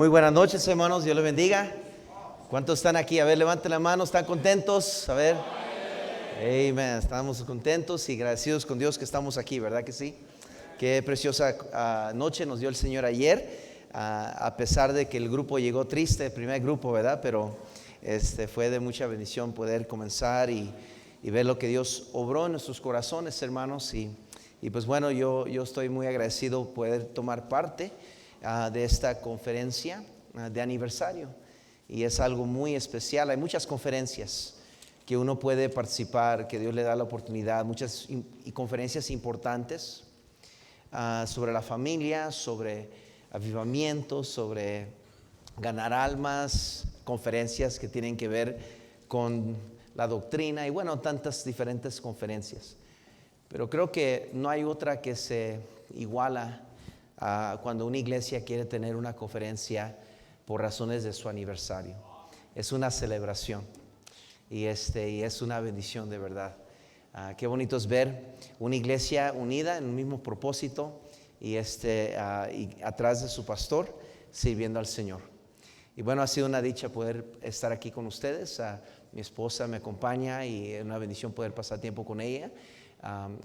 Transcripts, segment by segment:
Muy buenas noches, hermanos, Dios les bendiga. ¿Cuántos están aquí? A ver, levanten la mano, ¿están contentos? A ver. Amén. Estamos contentos y agradecidos con Dios que estamos aquí, ¿verdad que sí? Qué preciosa noche nos dio el Señor ayer, a pesar de que el grupo llegó triste, el primer grupo, ¿verdad? Pero fue de mucha bendición poder comenzar y ver lo que Dios obró en nuestros corazones, hermanos. Y pues bueno, yo estoy muy agradecido poder tomar parte de esta conferencia de aniversario, y es algo muy especial. Hay muchas conferencias que uno puede participar, que Dios le da la oportunidad, muchas conferencias importantes sobre la familia, sobre avivamiento, sobre ganar almas, conferencias que tienen que ver con la doctrina y bueno, tantas diferentes conferencias. Pero creo que no hay otra que se iguala cuando una iglesia quiere tener una conferencia por razones de su aniversario. Es una celebración y es una bendición de verdad. Qué bonito es ver una iglesia unida en un mismo propósito y atrás de su pastor sirviendo al Señor. Y bueno, ha sido una dicha poder estar aquí con ustedes. Mi esposa me acompaña y es una bendición poder pasar tiempo con ella.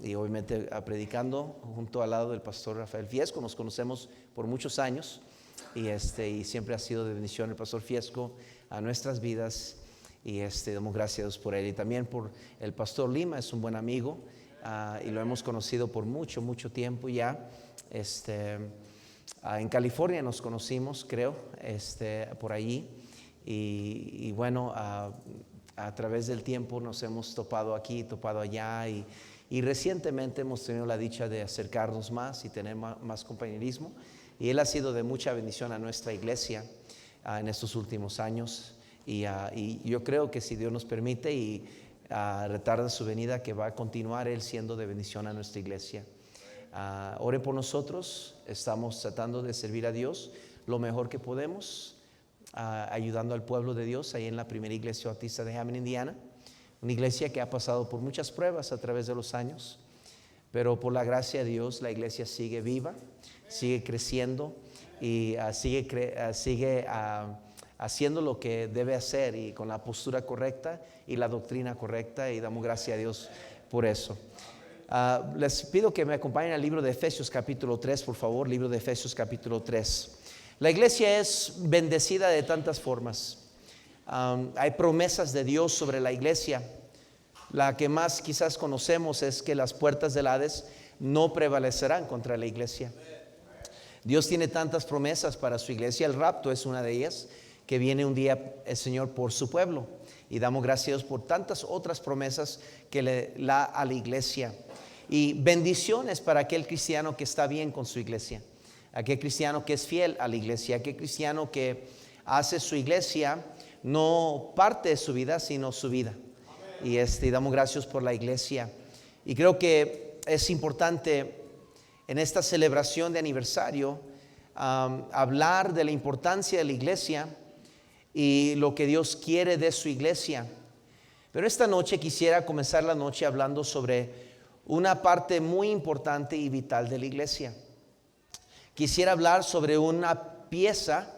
Y obviamente predicando junto al lado del pastor Rafael Fiesco. Nos conocemos por muchos años y siempre ha sido de bendición el pastor Fiesco a nuestras vidas, y damos gracias a Dios por él y también por el pastor Lima. Es un buen amigo y lo hemos conocido por mucho tiempo ya. En California nos conocimos, creo, por allí, y bueno, a través del tiempo nos hemos topado aquí, topado allá, y recientemente hemos tenido la dicha de acercarnos más y tener más compañerismo, y él ha sido de mucha bendición a nuestra iglesia en estos últimos años, y yo creo que si Dios nos permite y retarda su venida, que va a continuar él siendo de bendición a nuestra iglesia. Oren por nosotros. Estamos tratando de servir a Dios lo mejor que podemos, ayudando al pueblo de Dios ahí en la primera iglesia bautista de Hammond, Indiana. Una iglesia que ha pasado por muchas pruebas a través de los años, pero por la gracia de Dios la iglesia sigue viva, sigue creciendo y sigue haciendo lo que debe hacer, y con la postura correcta y la doctrina correcta, y damos gracias a Dios por eso. Les pido que me acompañen al libro de Efesios capítulo 3, por favor. Libro de Efesios capítulo 3. La iglesia es bendecida de tantas formas. Hay promesas de Dios sobre la iglesia. La que más quizás conocemos es que las puertas del Hades no prevalecerán contra la iglesia. Dios tiene tantas promesas para su iglesia. El rapto es una de ellas, que viene un día el Señor por su pueblo, y damos gracias a Dios por tantas otras promesas que le da a la iglesia, y bendiciones para aquel cristiano que está bien con su iglesia, aquel cristiano que es fiel a la iglesia, aquel cristiano que hace su iglesia no parte de su vida, sino su vida. Y damos gracias por la iglesia. Y creo que es importante en esta celebración de aniversario hablar de la importancia de la iglesia y lo que Dios quiere de su iglesia. Pero esta noche quisiera comenzar la noche hablando sobre una parte muy importante y vital de la iglesia. Quisiera hablar sobre una pieza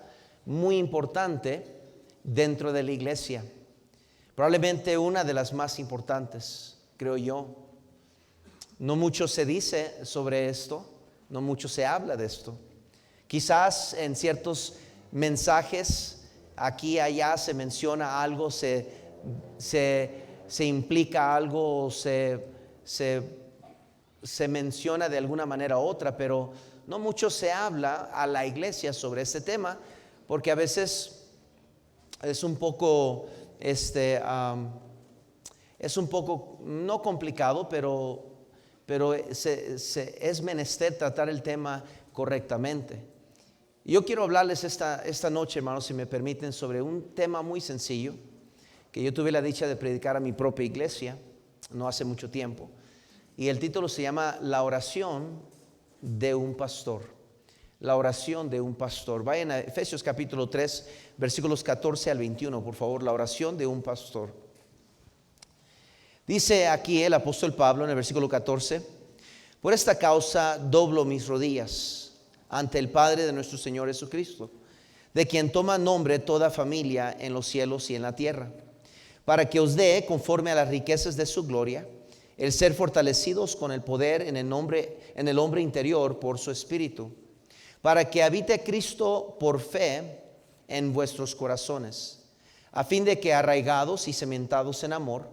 muy importante dentro de la iglesia, probablemente una de las más importantes, creo yo. No mucho se dice sobre esto, no mucho se habla de esto. Quizás en ciertos mensajes aquí y allá se menciona algo, se implica algo, se menciona de alguna manera u otra, pero no mucho se habla a la iglesia sobre este tema, porque a veces es un poco no complicado, pero es menester tratar el tema correctamente. Yo quiero hablarles esta noche, hermanos, si me permiten, sobre un tema muy sencillo que yo tuve la dicha de predicar a mi propia iglesia no hace mucho tiempo, y el título se llama La oración de un pastor. La oración de un pastor. Vayan a Efesios capítulo 3, versículos 14 al 21, por favor. La oración de un pastor. Dice aquí el apóstol Pablo en el versículo 14: por esta causa doblo mis rodillas ante el Padre de nuestro Señor Jesucristo, de quien toma nombre toda familia en los cielos y en la tierra, para que os dé, conforme a las riquezas de su gloria, el ser fortalecidos con el poder en el hombre interior por su Espíritu, para que habite Cristo por fe en vuestros corazones, a fin de que, arraigados y cimentados en amor,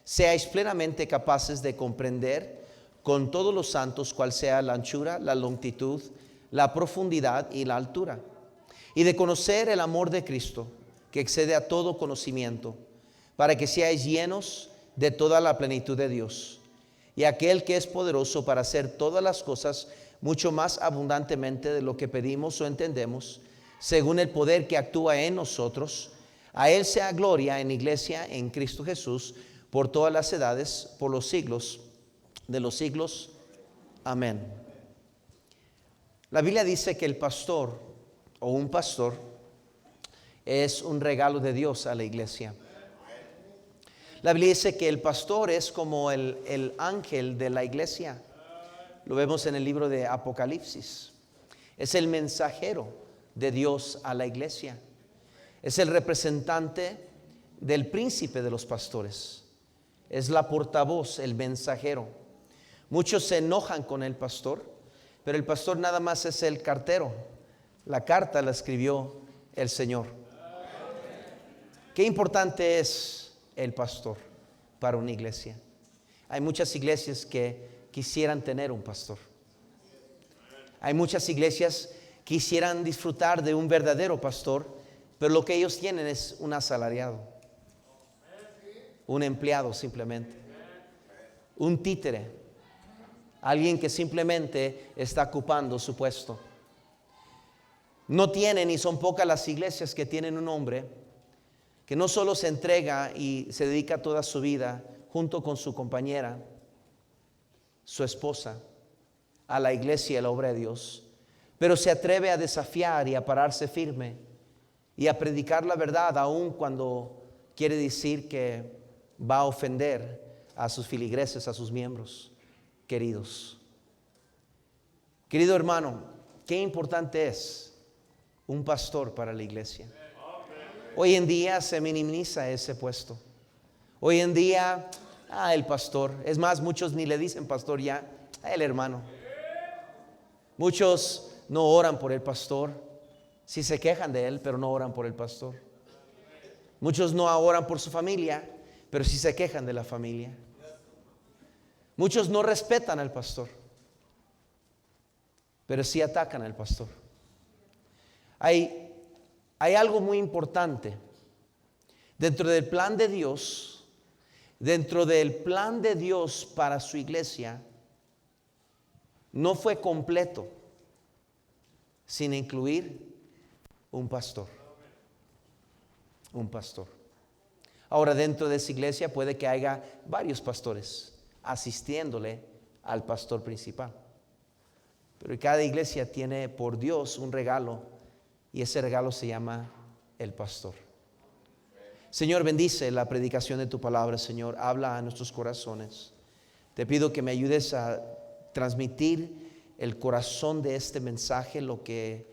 seáis plenamente capaces de comprender con todos los santos cuál sea la anchura, la longitud, la profundidad y la altura, y de conocer el amor de Cristo, que excede a todo conocimiento, para que seáis llenos de toda la plenitud de Dios. Y aquel que es poderoso para hacer todas las cosas mucho más abundantemente de lo que pedimos o entendemos, según el poder que actúa en nosotros, a Él sea gloria en la iglesia en Cristo Jesús, por todas las edades, por los siglos de los siglos. Amén. La Biblia dice que el pastor o un pastor es un regalo de Dios a la iglesia. La Biblia dice que el pastor es como el ángel de la iglesia. Lo vemos en el libro de Apocalipsis. Es el mensajero de Dios a la iglesia. Es el representante del príncipe de los pastores. Es la portavoz, el mensajero. Muchos se enojan con el pastor, pero el pastor nada más es el cartero. La carta la escribió el Señor. Qué importante es el pastor para una iglesia. Hay muchas iglesias que quisieran tener un pastor. Hay muchas iglesias que quisieran disfrutar de un verdadero pastor, pero lo que ellos tienen es un asalariado, un empleado simplemente, un títere, alguien que simplemente está ocupando su puesto. No tienen, y son pocas las iglesias que tienen un hombre que no solo se entrega y se dedica toda su vida junto con su compañera, su esposa, a la iglesia y a la obra de Dios, pero se atreve a desafiar y a pararse firme y a predicar la verdad, aun cuando quiere decir que va a ofender a sus feligreses, a sus miembros queridos. Querido hermano, qué importante es un pastor para la iglesia. Hoy en día se minimiza ese puesto. Hoy en día, el pastor. Es más, muchos ni le dicen pastor ya, el hermano. Muchos no oran por el pastor. Sí se quejan de él, pero no oran por el pastor. Muchos no oran por su familia, pero sí se quejan de la familia. Muchos no respetan al pastor, pero sí atacan al pastor. Hay algo muy importante dentro del plan de Dios, dentro del plan de Dios para su iglesia. No fue completo sin incluir un pastor. Un pastor. Ahora, dentro de esa iglesia puede que haya varios pastores asistiéndole al pastor principal. Pero cada iglesia tiene por Dios un regalo, y ese regalo se llama el pastor. Señor, bendice la predicación de tu palabra, Señor. Habla a nuestros corazones. Te pido que me ayudes a transmitir el corazón de este mensaje, lo que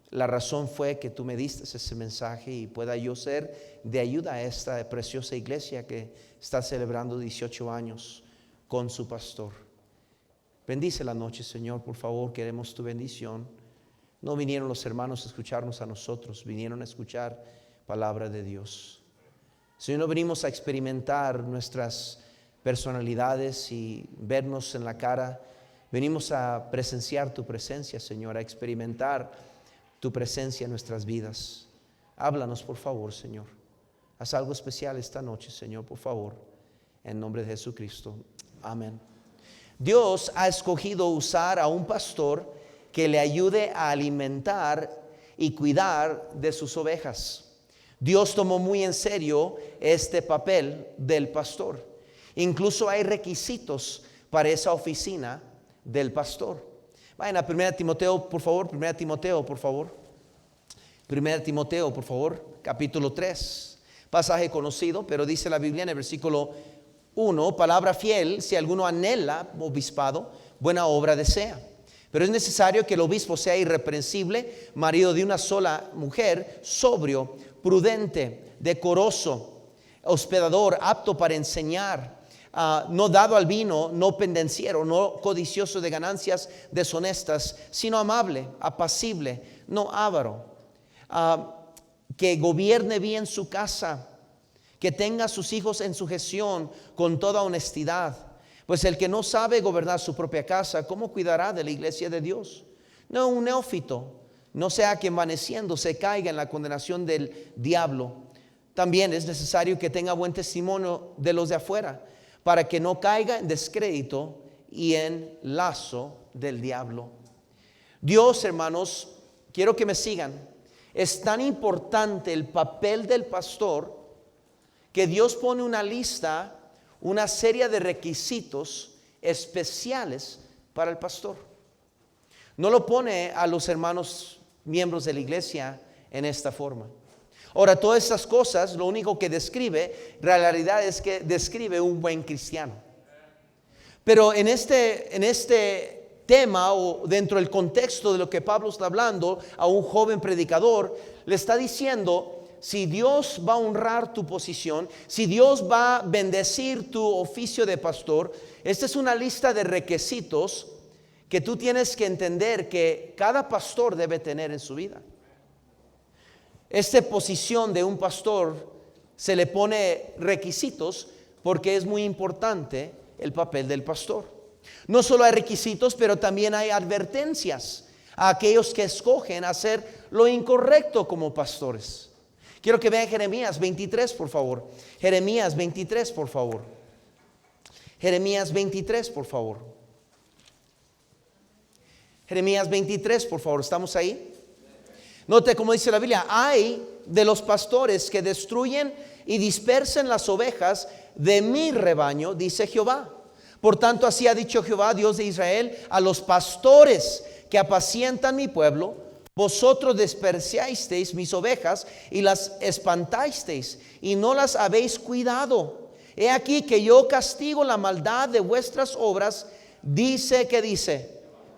la razón fue que tú me diste ese mensaje, y pueda yo ser de ayuda a esta preciosa iglesia que está celebrando 18 años con su pastor. Bendice la noche, Señor, por favor, queremos tu bendición. No vinieron los hermanos a escucharnos a nosotros, vinieron a escuchar palabra de Dios. Señor, no venimos a experimentar nuestras personalidades y vernos en la cara. Venimos a presenciar tu presencia, Señor, a experimentar tu presencia en nuestras vidas. Háblanos, por favor, Señor. Haz algo especial esta noche, Señor, por favor. En nombre de Jesucristo. Amén. Dios ha escogido usar a un pastor que le ayude a alimentar y cuidar de sus ovejas. Dios tomó muy en serio este papel del pastor. Incluso hay requisitos para esa oficina del pastor. Vayan a 1 Timoteo, por favor. 1 Timoteo, por favor. 1 Timoteo, por favor, capítulo 3. Pasaje conocido, pero dice la Biblia en el versículo 1: palabra fiel, si alguno anhela obispado, buena obra desea. Pero es necesario que el obispo sea irreprensible, marido de una sola mujer, sobrio, prudente, decoroso, hospedador, apto para enseñar, no dado al vino, no pendenciero, no codicioso de ganancias deshonestas, sino amable, apacible, no avaro, que gobierne bien su casa, que tenga a sus hijos en sujeción con toda honestidad. Pues el que no sabe gobernar su propia casa, ¿cómo cuidará de la iglesia de Dios? No, un neófito, no sea que envaneciendo se caiga en la condenación del diablo. También es necesario que tenga buen testimonio de los de afuera, para que no caiga en descrédito y en lazo del diablo. Dios, hermanos, quiero que me sigan. Es tan importante el papel del pastor que Dios pone una lista, una serie de requisitos especiales para el pastor. No lo pone a los hermanos miembros de la iglesia en esta forma. Ahora, todas estas cosas, lo único que describe, la realidad es que describe un buen cristiano. Pero en este tema, o dentro del contexto de lo que Pablo está hablando a un joven predicador, le está diciendo: si Dios va a honrar tu posición, si Dios va a bendecir tu oficio de pastor, esta es una lista de requisitos que tú tienes que entender que cada pastor debe tener en su vida. Esta posición de un pastor se le pone requisitos porque es muy importante el papel del pastor. No solo hay requisitos, pero también hay advertencias a aquellos que escogen hacer lo incorrecto como pastores. Quiero que vean Jeremías 23, por favor. Jeremías 23, por favor. Jeremías 23, por favor. Jeremías 23, por favor. ¿Estamos ahí? Note cómo dice la Biblia: hay de los pastores que destruyen y dispersen las ovejas de mi rebaño, dice Jehová. Por tanto, así ha dicho Jehová, Dios de Israel, a los pastores que apacientan mi pueblo: vosotros despreciasteis mis ovejas y las espantasteis y no las habéis cuidado. He aquí que yo castigo la maldad de vuestras obras, dice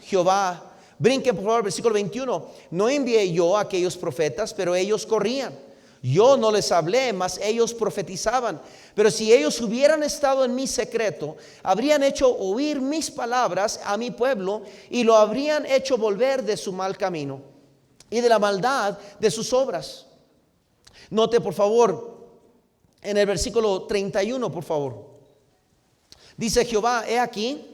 Jehová. Brinquen por favor, versículo 21. No envié yo a aquellos profetas, pero ellos corrían. Yo no les hablé, mas ellos profetizaban. Pero si ellos hubieran estado en mi secreto, habrían hecho oír mis palabras a mi pueblo y lo habrían hecho volver de su mal camino y de la maldad de sus obras. Note por favor en el versículo 31, por favor. Dice Jehová: he aquí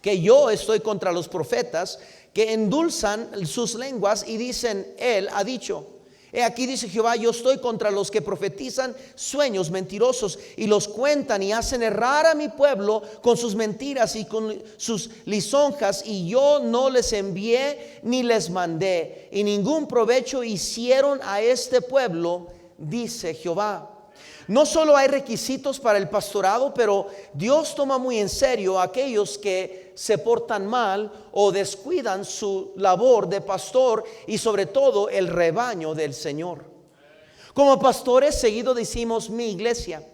que yo estoy contra los profetas que endulzan sus lenguas y dicen: él ha dicho. He aquí, dice Jehová, yo estoy contra los que profetizan sueños mentirosos y los cuentan y hacen errar a mi pueblo con sus mentiras y con sus lisonjas, y yo no les envié ni les mandé, y ningún provecho hicieron a este pueblo, dice Jehová. No solo hay requisitos para el pastorado, pero Dios toma muy en serio a aquellos que se portan mal o descuidan su labor de pastor y sobre todo el rebaño del Señor. Como pastores seguido decimos mi iglesia,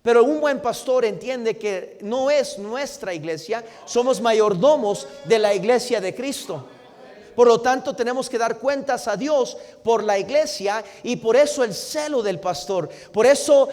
pero un buen pastor entiende que no es nuestra iglesia, somos mayordomos de la iglesia de Cristo. Por lo tanto, tenemos que dar cuentas a Dios por la iglesia, y por eso el celo del pastor, por eso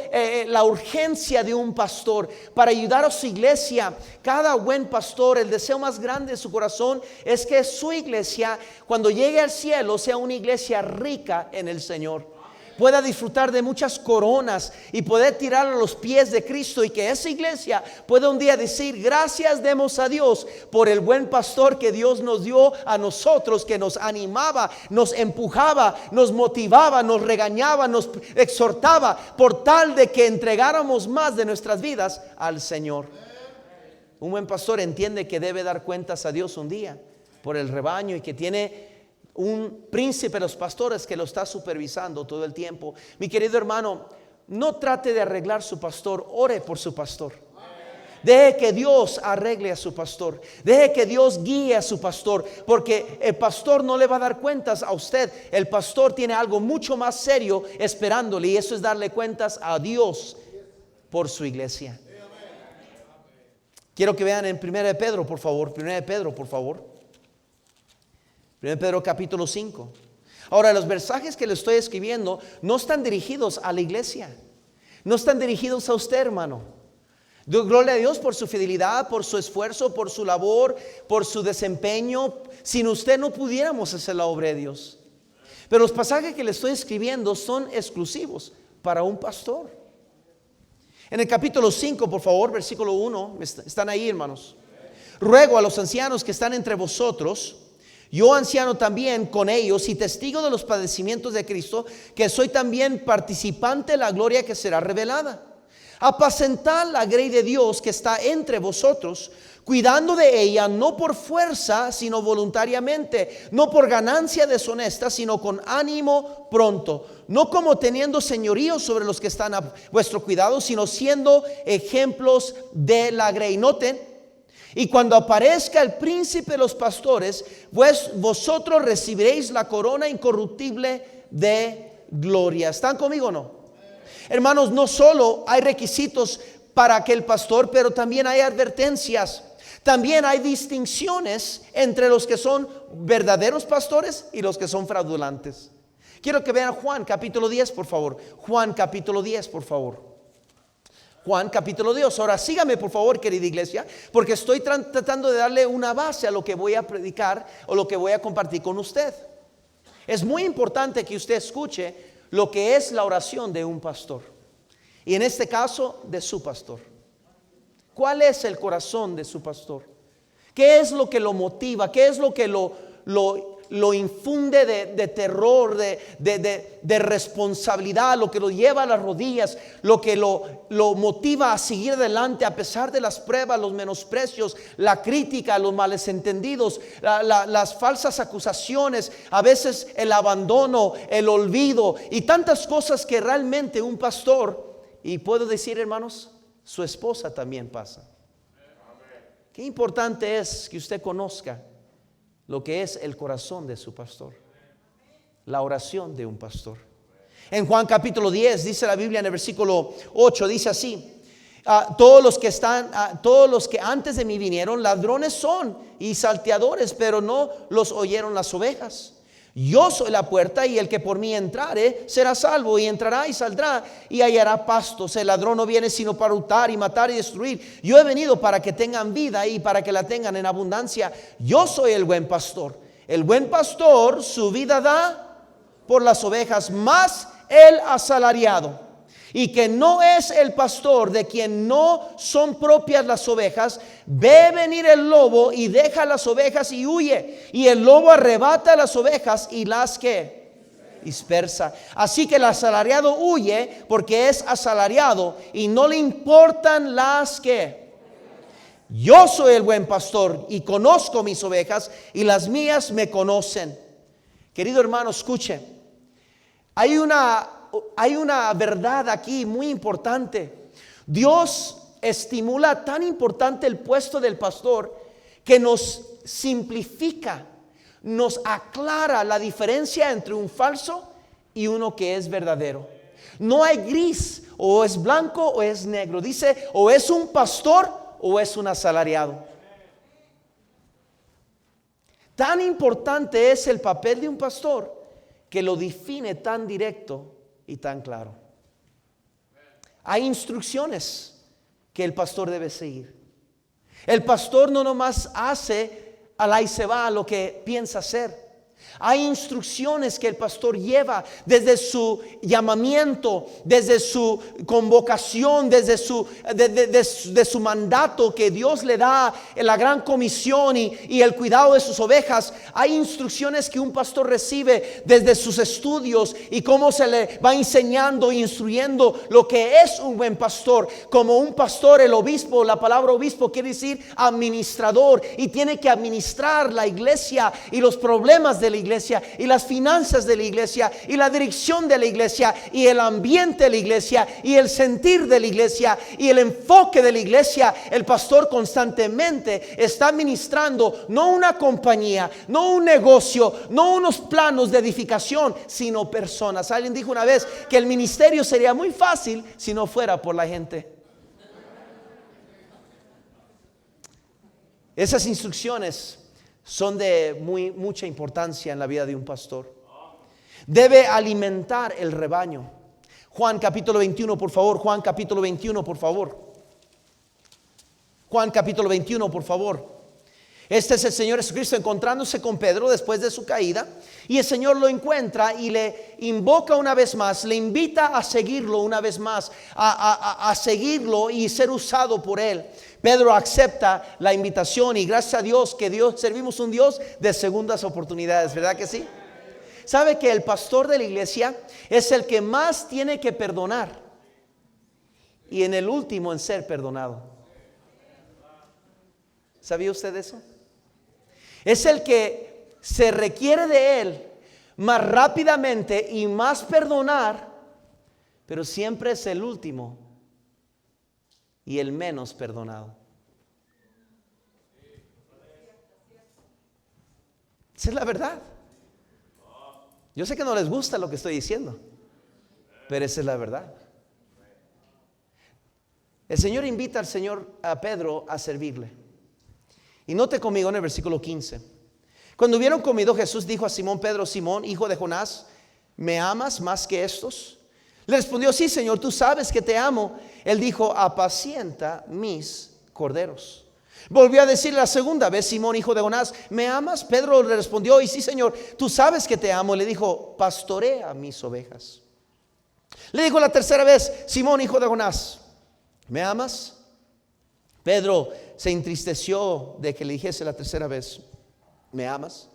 la urgencia de un pastor para ayudar a su iglesia. Cada buen pastor, el deseo más grande de su corazón es que su iglesia, cuando llegue al cielo, sea una iglesia rica en el Señor, pueda disfrutar de muchas coronas y poder tirar a los pies de Cristo, y que esa iglesia pueda un día decir: gracias demos a Dios por el buen pastor que Dios nos dio a nosotros, que nos animaba, nos empujaba, nos motivaba, nos regañaba, nos exhortaba, por tal de que entregáramos más de nuestras vidas al Señor. Un buen pastor entiende que debe dar cuentas a Dios un día por el rebaño, y que tiene un príncipe de los pastores que lo está supervisando todo el tiempo. Mi querido hermano, no trate de arreglar su pastor, ore por su pastor. Deje que Dios arregle a su pastor, deje que Dios guíe a su pastor, porque el pastor no le va a dar cuentas a usted. El pastor tiene algo mucho más serio esperándole, y eso es darle cuentas a Dios por su iglesia. Quiero que vean en 1 de Pedro, por favor. 1 de Pedro, por favor. 1 Pedro capítulo 5. Ahora, los mensajes que le estoy escribiendo no están dirigidos a la iglesia. No están dirigidos a usted, hermano. Gloria a Dios por su fidelidad, por su esfuerzo, por su labor, por su desempeño. Sin usted no pudiéramos hacer la obra de Dios. Pero los pasajes que le estoy escribiendo son exclusivos para un pastor. En el capítulo 5, por favor, versículo 1, están ahí, hermanos. Ruego a los ancianos que están entre vosotros, yo anciano también con ellos y testigo de los padecimientos de Cristo, que soy también participante de la gloria que será revelada. Apacentad la grey de Dios que está entre vosotros, cuidando de ella no por fuerza, sino voluntariamente, no por ganancia deshonesta, sino con ánimo pronto, no como teniendo señorío sobre los que están a vuestro cuidado, sino siendo ejemplos de la grey. Noten, y cuando aparezca el príncipe de los pastores, pues vosotros recibiréis la corona incorruptible de gloria. ¿Están conmigo o no? Hermanos, no solo hay requisitos para aquel pastor, pero también hay advertencias. También hay distinciones entre los que son verdaderos pastores y los que son fraudulentes. Quiero que vean Juan capítulo 10, por favor. Juan capítulo 10, por favor. Juan capítulo 10. Ahora sígame, por favor, querida iglesia, porque estoy tratando de darle una base a lo que voy a predicar o lo que voy a compartir con usted. Es muy importante que usted escuche lo que es la oración de un pastor, y en este caso de su pastor. ¿Cuál es el corazón de su pastor? ¿Qué es lo que lo motiva? ¿Qué es lo que lo infunde de terror, de responsabilidad, lo que lo lleva a las rodillas, lo que lo motiva a seguir adelante a pesar de las pruebas, los menosprecios, la crítica, los malentendidos, las falsas acusaciones, a veces el abandono, el olvido y tantas cosas que realmente un pastor, y puedo decir, hermanos, su esposa también pasa? Qué importante es que usted conozca lo que es el corazón de su pastor, la oración de un pastor. En Juan capítulo 10 dice la Biblia en el versículo 8, dice así: todos los que antes de mí vinieron, ladrones son y salteadores, pero no los oyeron las ovejas. Yo soy la puerta, y el que por mí entrare será salvo, y entrará y saldrá y hallará pastos. El ladrón no viene sino para hurtar y matar y destruir. Yo he venido para que tengan vida y para que la tengan en abundancia. Yo soy el buen pastor. El buen pastor su vida da por las ovejas, más el asalariado, y que no es el pastor, de quien no son propias las ovejas, ve venir el lobo y deja las ovejas y huye, y el lobo arrebata las ovejas y las que dispersa. Así que el asalariado huye porque es asalariado y no le importan las que. Yo soy el buen pastor y conozco mis ovejas, y las mías me conocen. Querido hermano, escuche, hay una verdad aquí muy importante. Dios estimula tan importante el puesto del pastor, que nos simplifica, nos aclara la diferencia entre un falso y uno que es verdadero. No hay gris, o es blanco o es negro. Dice, o es un pastor o es un asalariado. Tan importante es el papel de un pastor que lo define tan directo y tan claro. Hay instrucciones que el pastor debe seguir. El pastor no nomás hace al ahí se va lo que piensa hacer. Hay instrucciones que el pastor lleva desde su llamamiento, desde su convocación, desde su mandato que Dios le da en la gran comisión y el cuidado de sus ovejas. Hay instrucciones que un pastor recibe desde sus estudios y cómo se le va enseñando e instruyendo lo que es un buen pastor. Como un pastor, el obispo, la palabra obispo quiere decir administrador, y tiene que administrar la iglesia y los problemas de la iglesia y las finanzas de la iglesia y la dirección de la iglesia y el ambiente de la iglesia y el sentir de la iglesia y el enfoque de la iglesia. El pastor constantemente está administrando no una compañía, no un negocio, no unos planos de edificación, sino personas. Alguien dijo una vez que el ministerio sería muy fácil si no fuera por la gente. Esas instrucciones son de mucha importancia en la vida de un pastor. Debe alimentar el rebaño. Juan capítulo 21, por favor. Juan capítulo 21, por favor. Juan capítulo 21, por favor. Este es el Señor Jesucristo encontrándose con Pedro después de su caída. Y el Señor lo encuentra y le invoca una vez más, le invita a seguirlo una vez más, a seguirlo y ser usado por él. Pedro acepta la invitación y gracias a Dios que servimos un Dios de segundas oportunidades, ¿verdad que sí? ¿Sabe que el pastor de la iglesia es el que más tiene que perdonar y en el último en ser perdonado? ¿Sabía usted eso? Es el que se requiere de él más rápidamente y más perdonar, pero siempre es el último y el menos perdonado. Esa es la verdad. Yo sé que no les gusta lo que estoy diciendo, pero esa es la verdad. El Señor invita a Pedro a servirle. Y note conmigo en el versículo 15. Cuando hubieron comido, Jesús dijo a Simón Pedro: Simón, hijo de Jonás, ¿me amas más que estos? Le respondió: sí, Señor, tú sabes que te amo. Él dijo: apacienta mis corderos. Volvió a decirle la segunda vez: Simón, hijo de Jonás, ¿me amas? Pedro le respondió: y sí, Señor, tú sabes que te amo. Le dijo: pastorea mis ovejas. Le dijo la tercera vez: Simón, hijo de Jonás, ¿me amas? Pedro se entristeció de que le dijese la tercera vez: ¿me amas?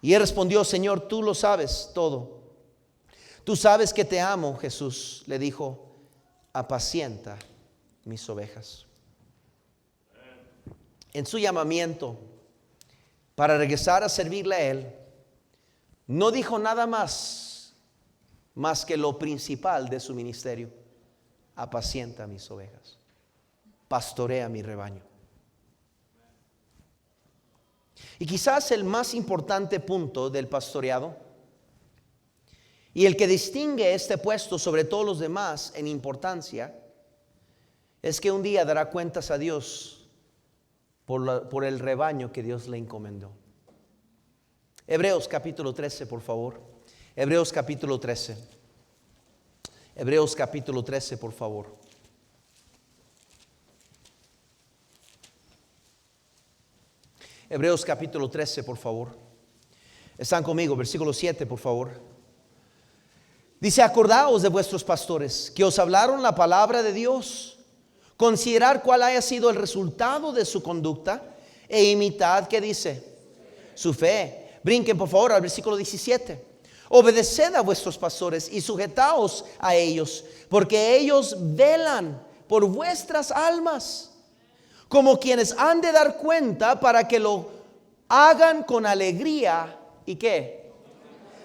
Y él respondió: Señor, tú lo sabes todo. Tú sabes que te amo. Jesús le dijo: apacienta mis ovejas. En su llamamiento para regresar a servirle a él, no dijo nada más que lo principal de su ministerio: apacienta mis ovejas, pastorea mi rebaño. Y quizás el más importante punto del pastoreado y el que distingue este puesto sobre todos los demás en importancia es que un día dará cuentas a Dios por el rebaño que Dios le encomendó. Hebreos capítulo 13, por favor. Hebreos capítulo 13. Hebreos capítulo 13, por favor. Hebreos capítulo 13, por favor. Están conmigo, versículo 7, por favor. Dice: acordaos de vuestros pastores que os hablaron la palabra de Dios. Considerar cuál haya sido el resultado de su conducta e imitad, ¿qué dice? Su fe. Brinquen por favor al versículo 17. Obedeced a vuestros pastores y sujetaos a ellos, porque ellos velan por vuestras almas, como quienes han de dar cuenta, para que lo hagan con alegría. ¿Y qué?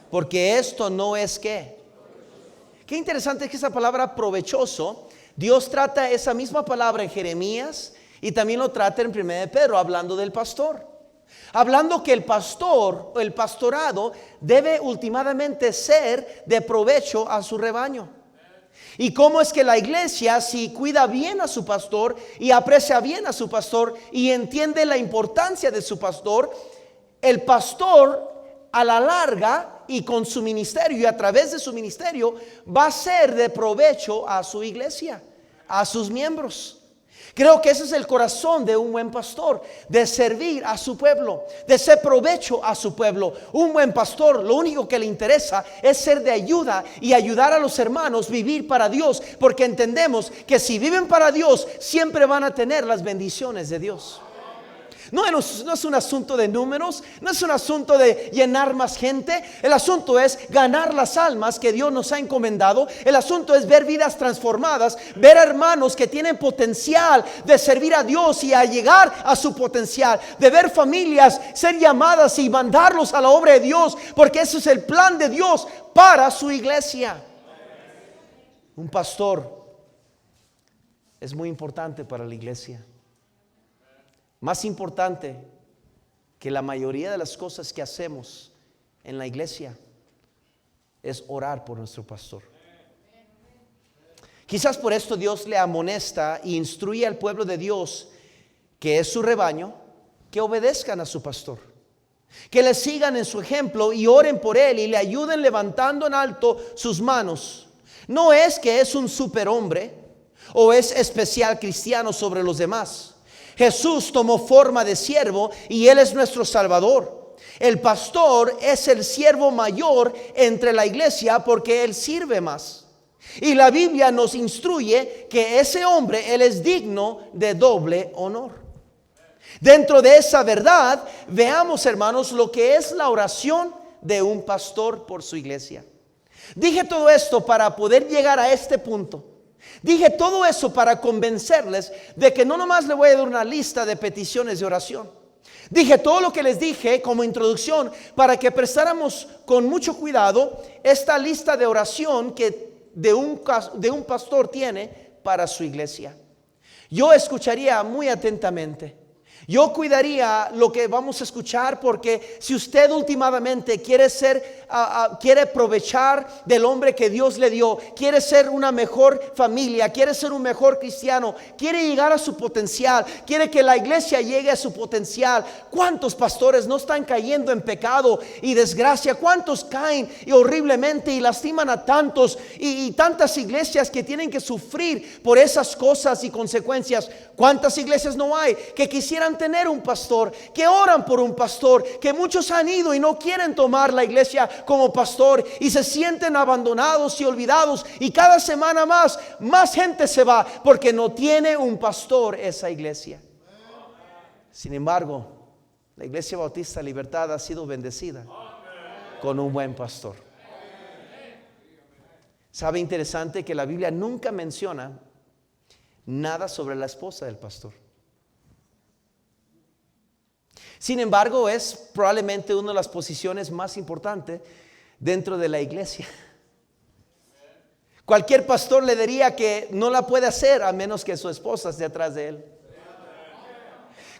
Porque esto no es ¿qué? Qué interesante es que esa palabra provechoso, Dios trata esa misma palabra en Jeremías y también lo trata en 1 de Pedro, hablando del pastor. Hablando que el pastor o el pastorado debe últimamente ser de provecho a su rebaño. Y cómo es que la iglesia, si cuida bien a su pastor y aprecia bien a su pastor y entiende la importancia de su pastor, el pastor a la larga y con su ministerio y a través de su ministerio va a ser de provecho a su iglesia, a sus miembros. Creo que ese es el corazón de un buen pastor, de servir a su pueblo, de ser provecho a su pueblo. Un buen pastor, lo único que le interesa es ser de ayuda y ayudar a los hermanos vivir para Dios, porque entendemos que si viven para Dios, siempre van a tener las bendiciones de Dios. No es un asunto de números, no es un asunto de llenar más gente. El asunto es ganar las almas que Dios nos ha encomendado. El asunto es ver vidas transformadas, ver hermanos que tienen potencial de servir a Dios y a llegar a su potencial, de ver familias ser llamadas y mandarlos a la obra de Dios, porque ese es el plan de Dios para su iglesia. Un pastor es muy importante para la iglesia. Más importante que la mayoría de las cosas que hacemos en la iglesia es orar por nuestro pastor. Quizás por esto Dios le amonesta e instruye al pueblo de Dios, que es su rebaño, que obedezcan a su pastor. que le sigan en su ejemplo y oren por él y le ayuden levantando en alto sus manos. No es que es un superhombre o es especial cristiano sobre los demás. Jesús tomó forma de siervo y él es nuestro Salvador. El pastor es el siervo mayor entre la iglesia porque él sirve más. Y la Biblia nos instruye que ese hombre, él es digno de doble honor. Dentro de esa verdad, veamos, hermanos, lo que es la oración de un pastor por su iglesia. Dije todo esto para poder llegar a este punto. Dije todo eso para convencerles de que no nomás le voy a dar una lista de peticiones de oración. Dije todo lo que les dije como introducción para que prestáramos con mucho cuidado esta lista de oración que de un pastor tiene para su iglesia. Yo escucharía muy atentamente. Yo cuidaría lo que vamos a escuchar, porque si usted últimamente quiere aprovechar del hombre que Dios le dio, quiere ser una mejor familia, quiere ser un mejor cristiano, quiere llegar a su potencial, quiere que la iglesia llegue a su potencial. ¿Cuántos pastores no están cayendo en pecado y desgracia? ¿Cuántos caen y horriblemente y lastiman a tantos y tantas iglesias que tienen que sufrir por esas cosas y consecuencias? ¿Cuántas iglesias no hay que quisieran tener un pastor, que oran por un pastor, que muchos han ido y no quieren tomar la iglesia como pastor y se sienten abandonados y olvidados, y cada semana más gente se va porque no tiene un pastor esa iglesia? Sin embargo, la Iglesia Bautista Libertad ha sido bendecida con un buen pastor. ¿Sabe? Interesante que la Biblia nunca menciona nada sobre la esposa del pastor. Sin embargo, es probablemente una de las posiciones más importantes dentro de la iglesia. Cualquier pastor le diría que no la puede hacer a menos que su esposa esté atrás de él.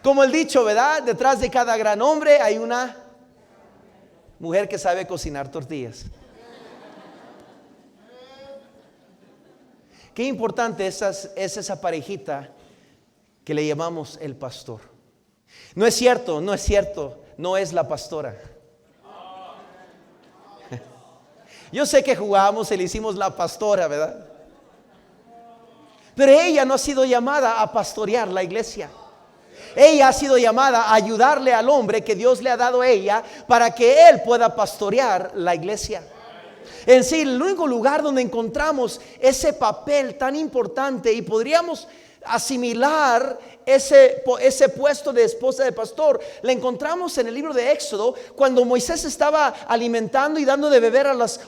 Como el dicho, ¿verdad? Detrás de cada gran hombre hay una mujer que sabe cocinar tortillas. Qué importante es esa parejita que le llamamos el pastor. No es cierto, no es la pastora. Yo sé que jugamos y le hicimos la pastora, ¿verdad? Pero ella no ha sido llamada a pastorear la iglesia. Ella ha sido llamada a ayudarle al hombre que Dios le ha dado a ella para que él pueda pastorear la iglesia. En sí, el único lugar donde encontramos ese papel tan importante y podríamos asimilar ese puesto de esposa de pastor, le encontramos en el libro de Éxodo, cuando Moisés estaba alimentando y dando de beber a las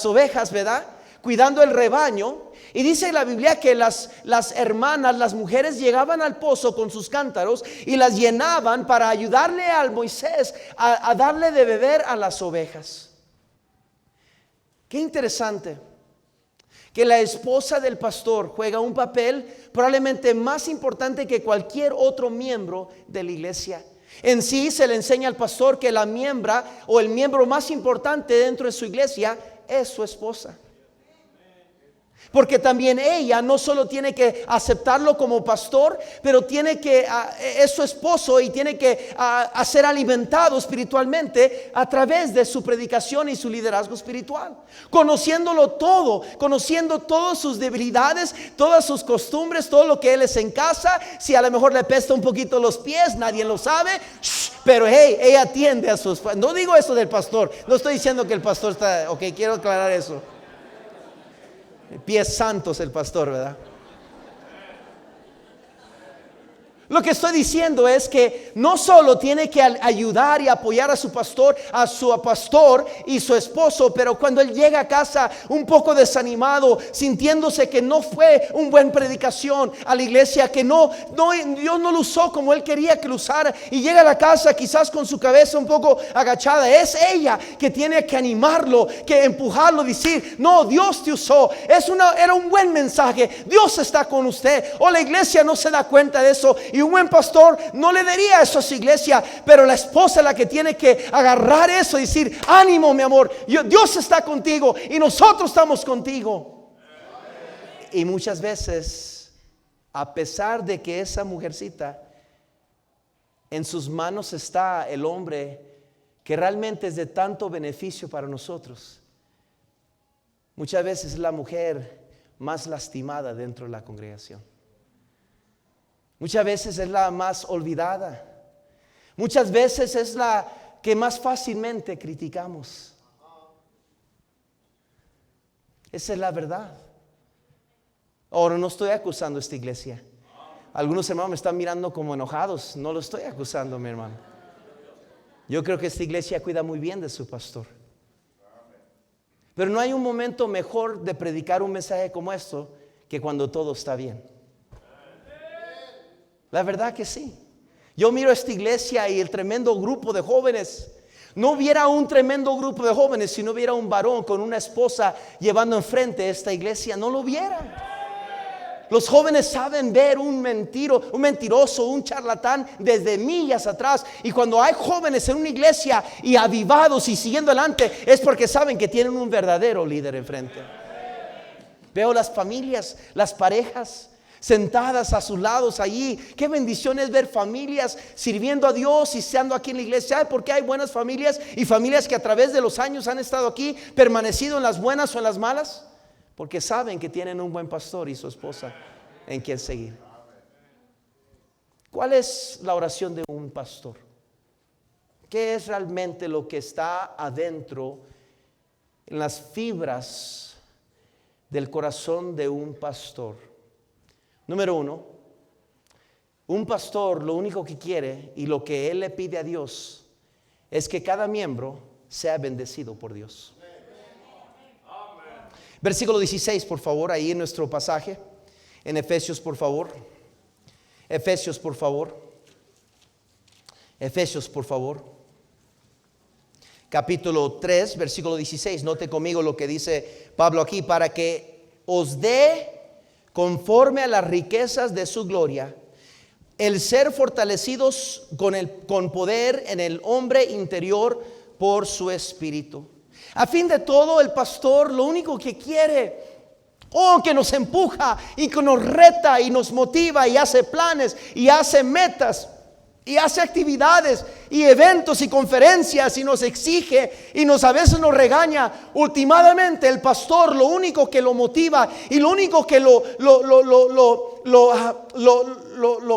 ovejas, ¿verdad? Cuidando el rebaño. Y dice la Biblia que las hermanas, las mujeres, llegaban al pozo con sus cántaros y las llenaban para ayudarle al Moisés a darle de beber a las ovejas. Qué interesante que la esposa del pastor juega un papel probablemente más importante que cualquier otro miembro de la iglesia. En sí se le enseña al pastor que la miembra o el miembro más importante dentro de su iglesia es su esposa. Porque también ella no solo tiene que aceptarlo como pastor, pero tiene que es su esposo y tiene que ser alimentado espiritualmente a través de su predicación y su liderazgo espiritual, conociéndolo todo, conociendo todas sus debilidades, todas sus costumbres, todo lo que él es en casa. Si a lo mejor le pesta un poquito los pies, nadie lo sabe, pero ella atiende a sus. No digo eso del pastor, no estoy diciendo que el pastor está, ok, quiero aclarar eso. Pies santos el pastor, ¿verdad? Lo que estoy diciendo es que no solo tiene que ayudar y apoyar a su pastor y su esposo, pero cuando él llega a casa un poco desanimado, sintiéndose que no fue una buena predicación a la iglesia, que Dios no lo usó como él quería que lo usara, y llega a la casa quizás con su cabeza un poco agachada, es ella que tiene que animarlo, que empujarlo, decir: no, Dios te usó, era un buen mensaje, Dios está con usted. O la iglesia no se da cuenta de eso, y un buen pastor no le daría eso a su iglesia, pero la esposa es la que tiene que agarrar eso y decir: ánimo, mi amor, Dios está contigo y nosotros estamos contigo. Y muchas veces, a pesar de que esa mujercita En sus manos está el hombre que realmente es de tanto beneficio para nosotros. Muchas veces es la mujer más lastimada dentro de la congregación. Muchas veces es la más olvidada. Muchas veces es la que más fácilmente criticamos. Esa es la verdad. Ahora, no estoy acusando a esta iglesia. Algunos hermanos me están mirando como enojados. No lo estoy acusando, mi hermano. Yo creo que esta iglesia cuida muy bien de su pastor. Pero no hay un momento mejor de predicar un mensaje como esto que cuando todo está bien. La verdad que sí. Yo miro esta iglesia y el tremendo grupo de jóvenes. No hubiera un tremendo grupo de jóvenes si no hubiera un varón con una esposa llevando enfrente esta iglesia. No lo hubiera. Los jóvenes saben ver un mentiroso, un charlatán desde millas atrás. Y cuando hay jóvenes en una iglesia y avivados y siguiendo adelante, es porque saben que tienen un verdadero líder enfrente. Veo las familias, las parejas sentadas a sus lados allí. Qué bendición es ver familias sirviendo a Dios y estando aquí en la iglesia. ¿Sabe por qué hay buenas familias y familias que a través de los años han estado aquí, permanecido en las buenas o en las malas? Porque saben que tienen un buen pastor y su esposa en quien seguir. ¿Cuál es la oración de un pastor? ¿Qué es realmente lo que está adentro en las fibras del corazón de un pastor? Número uno, un pastor lo único que quiere y lo que él le pide a Dios es que cada miembro sea bendecido por Dios. Versículo 16, por favor, ahí en nuestro pasaje. En Efesios, por favor. Efesios, por favor. Efesios, por favor. Capítulo 3, versículo 16. Note conmigo lo que dice Pablo aquí. Para que os dé conforme a las riquezas de su gloria, el ser fortalecidos con poder en el hombre interior por su espíritu. A fin de todo, el pastor lo único que quiere, que nos empuja y que nos reta y nos motiva y hace planes y hace metas y hace actividades y eventos y conferencias y nos exige y a veces nos regaña. Últimamente el pastor lo único que lo motiva y lo único que lo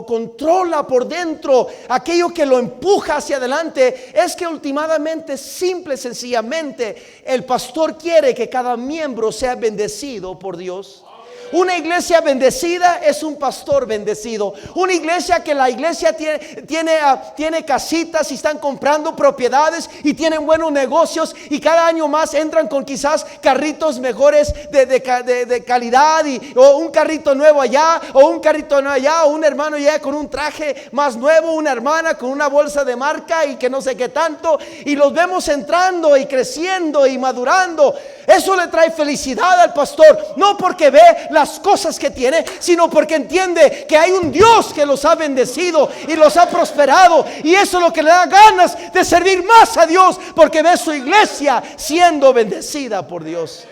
controla por dentro, aquello que lo empuja hacia adelante, es que últimamente, simple y sencillamente, el pastor quiere que cada miembro sea bendecido por Dios. Una iglesia bendecida es un pastor bendecido. Una iglesia que la iglesia tiene casitas y están comprando propiedades y tienen buenos negocios y cada año más entran con quizás carritos mejores de calidad o un carrito nuevo allá o un carrito nuevo allá, o un hermano ya con un traje más nuevo, una hermana con una bolsa de marca y que no sé qué tanto, y los vemos entrando y creciendo y madurando. Eso le trae felicidad al pastor, no porque ve las cosas que tiene, sino porque entiende que hay un Dios que los ha bendecido y los ha prosperado, y eso es lo que le da ganas de servir más a Dios, porque ve su iglesia siendo bendecida por Dios.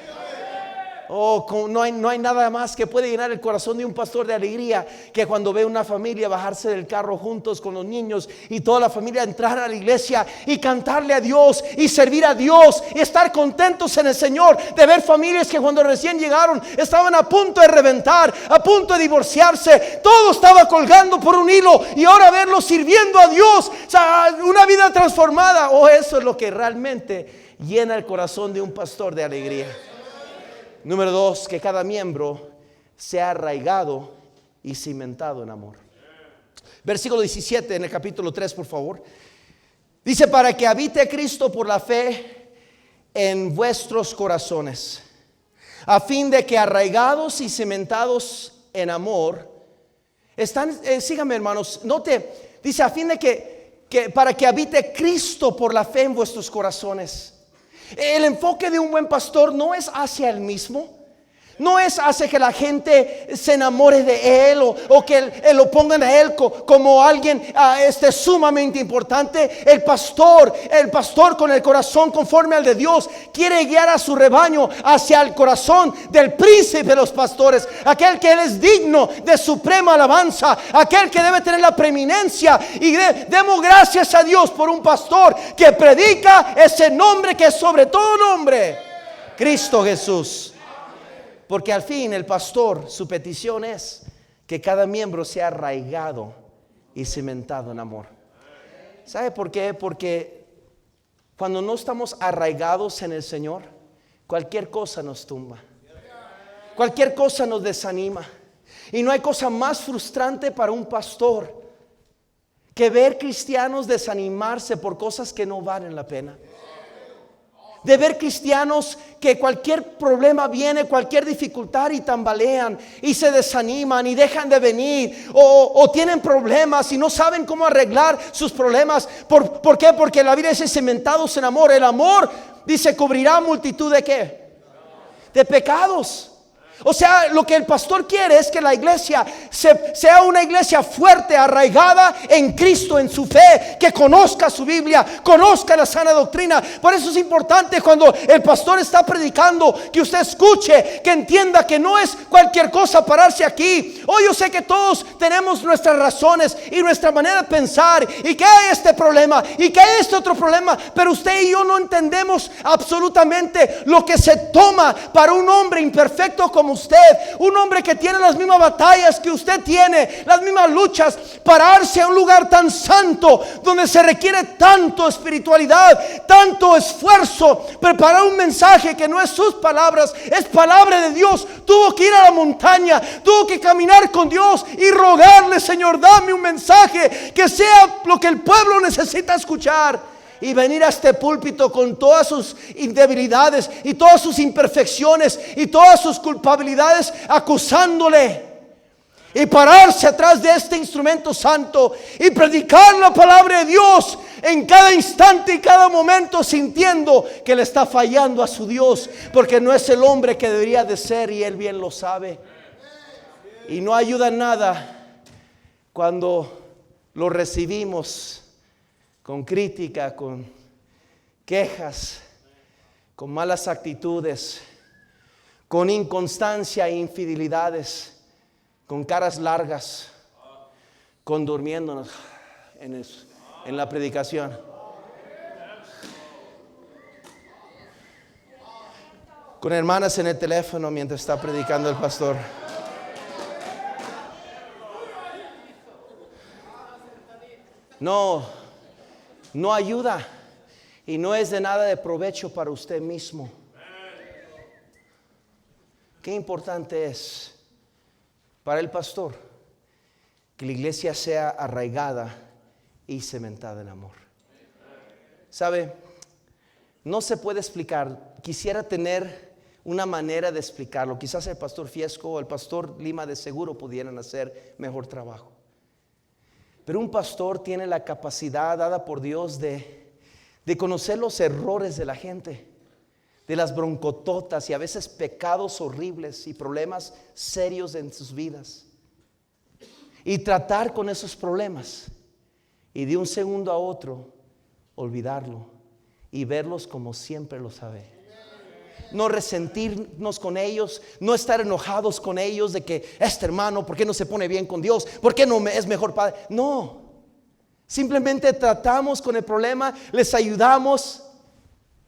No hay nada más que puede llenar el corazón de un pastor de alegría que cuando ve una familia bajarse del carro juntos con los niños y toda la familia entrar a la iglesia y cantarle a Dios y servir a Dios y estar contentos en el Señor. De ver familias que cuando recién llegaron estaban a punto de reventar, a punto de divorciarse, todo estaba colgando por un hilo, y ahora verlos sirviendo a Dios, o sea, una vida transformada. Eso es lo que realmente llena el corazón de un pastor de alegría. Número 2, que cada miembro sea arraigado y cimentado en amor. Versículo 17 en el capítulo 3, por favor. Dice: para que habite Cristo por la fe en vuestros corazones, a fin de que arraigados y cimentados en amor están, síganme hermanos, note, dice a fin de que para que habite Cristo por la fe en vuestros corazones. El enfoque de un buen pastor no es hacia él mismo, No es hace que la gente se enamore de Él o que lo pongan a Él como alguien sumamente importante. El pastor con el corazón conforme al de Dios quiere guiar a su rebaño hacia el corazón del príncipe de los pastores, aquel que Él es digno de suprema alabanza, aquel que debe tener la preeminencia. Y demos gracias a Dios por un pastor que predica ese nombre que es sobre todo nombre, Cristo Jesús. Porque al fin el pastor, su petición es que cada miembro sea arraigado y cimentado en amor. ¿Sabe por qué? Porque cuando no estamos arraigados en el Señor, cualquier cosa nos tumba, cualquier cosa nos desanima. Y no hay cosa más frustrante para un pastor que ver cristianos desanimarse por cosas que no valen la pena. De ver cristianos que cualquier problema viene, cualquier dificultad, y tambalean y se desaniman y dejan de venir, o tienen problemas y no saben cómo arreglar sus problemas. ¿Por qué? Porque la Biblia dice cimentados en amor. El amor, dice, cubrirá multitud de ¿qué? De pecados. O sea, lo que el pastor quiere es que la iglesia sea una iglesia fuerte, arraigada en Cristo, en su fe, que conozca su Biblia, conozca la sana doctrina. Por eso es importante cuando el pastor está predicando, que usted escuche, que entienda que no es cualquier cosa pararse aquí. Yo sé que todos tenemos nuestras razones y nuestra manera de pensar, y que hay este problema y que hay este otro problema, pero usted y yo no entendemos absolutamente lo que se toma para un hombre imperfecto como usted, un hombre que tiene las mismas batallas que usted tiene, las mismas luchas, pararse a un lugar tan santo donde se requiere tanto espiritualidad, tanto esfuerzo, preparar un mensaje que no es sus palabras, es palabra de Dios. Tuvo que ir a la montaña, tuvo que caminar con Dios y rogarle: Señor, dame un mensaje que sea lo que el pueblo necesita escuchar. Y venir a este púlpito con todas sus debilidades y todas sus imperfecciones y todas sus culpabilidades, acusándole, y pararse atrás de este instrumento santo y predicar la palabra de Dios en cada instante y cada momento, sintiendo que le está fallando a su Dios, porque no es el hombre que debería de ser, y él bien lo sabe. Y no ayuda en nada cuando lo recibimos con crítica, con quejas, con malas actitudes, con inconstancia e infidelidades, con caras largas, con durmiéndonos en la predicación. Con hermanas en el teléfono mientras está predicando el pastor. No ayuda, y no es de nada de provecho para usted mismo. Qué importante es para el pastor que la iglesia sea arraigada y cimentada en amor. ¿Sabe? No se puede explicar. Quisiera tener una manera de explicarlo. Quizás el pastor Fiesco o el pastor Lima de seguro pudieran hacer mejor trabajo. Pero un pastor tiene la capacidad dada por Dios de conocer los errores de la gente, de las broncototas y a veces pecados horribles y problemas serios en sus vidas, y tratar con esos problemas, y de un segundo a otro olvidarlo y verlos como siempre lo sabe. No resentirnos con ellos, no estar enojados con ellos de que este hermano, ¿por qué no se pone bien con Dios? ¿Por qué no es mejor padre? No, simplemente tratamos con el problema, les ayudamos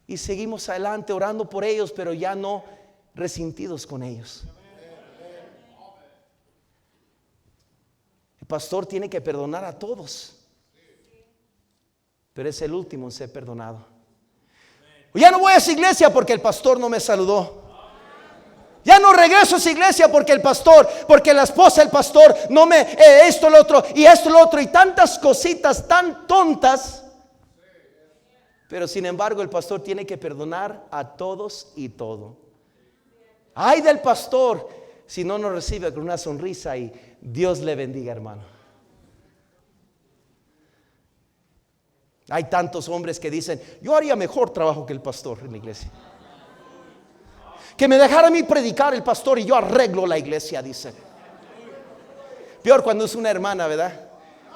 y seguimos adelante orando por ellos, pero ya no resentidos con ellos. El pastor tiene que perdonar a todos, pero es el último en ser perdonado. Ya no voy a esa iglesia porque el pastor no me saludó. Ya no regreso a esa iglesia porque porque la esposa del pastor no me, esto, lo otro, y esto, lo otro, y tantas cositas tan tontas. Pero sin embargo el pastor tiene que perdonar a todos y todo. Ay del pastor si no nos recibe con una sonrisa y Dios le bendiga, hermano. Hay tantos hombres que dicen: yo haría mejor trabajo que el pastor en la iglesia. Que me dejara a mí predicar el pastor y yo arreglo la iglesia, dice. Peor cuando es una hermana, ¿verdad?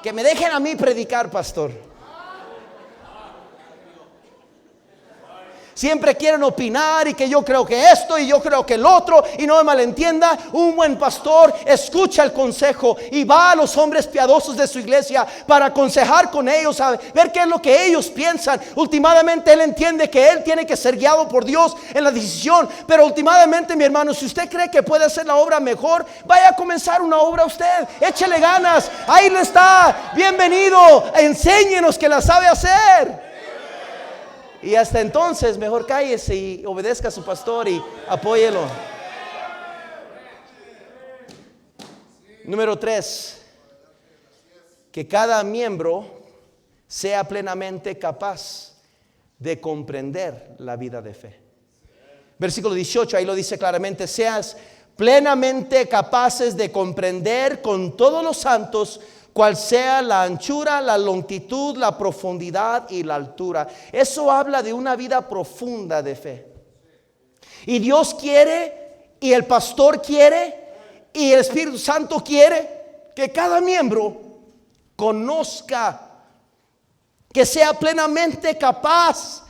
Que me dejen a mí predicar, pastor. Siempre quieren opinar y que yo creo que esto y yo creo que el otro, y no me malentienda, un buen pastor escucha el consejo y va a los hombres piadosos de su iglesia para aconsejar con ellos, a ver qué es lo que ellos piensan. Últimamente él entiende que él tiene que ser guiado por Dios en la decisión, pero últimamente, mi hermano, si usted cree que puede hacer la obra mejor, vaya a comenzar una obra usted, échele ganas, ahí le está, bienvenido, enséñenos que la sabe hacer. Y hasta entonces mejor cállese y obedezca a su pastor y apóyelo. Número 3, que cada miembro sea plenamente capaz de comprender la vida de fe. Versículo 18, ahí lo dice claramente: seas plenamente capaces de comprender con todos los santos cuál sea la anchura, la longitud, la profundidad y la altura. Eso habla de una vida profunda de fe. Y Dios quiere, y el pastor quiere, y el Espíritu Santo quiere que cada miembro conozca, que sea plenamente capaz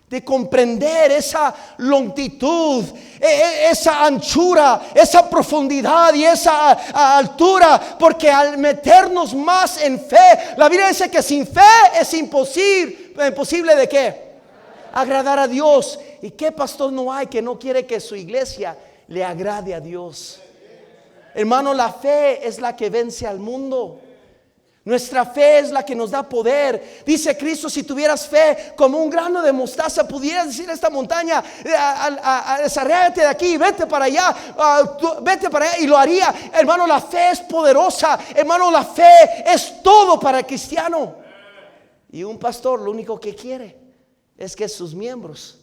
de comprender esa longitud, esa anchura, esa profundidad y esa altura, porque al meternos más en fe, la Biblia dice que sin fe es imposible ¿de qué? Agradar a Dios. ¿Y qué pastor no hay que no quiere que su iglesia le agrade a Dios? Hermano, la fe es la que vence al mundo. Nuestra fe es la que nos da poder. Dice Cristo: si tuvieras fe como un grano de mostaza, pudieras decir a esta montaña: desarráigate de aquí, vete para allá, vete para allá, y lo haría. Hermano, la fe es poderosa. Hermano, la fe es todo para el cristiano. Y un pastor lo único que quiere es que sus miembros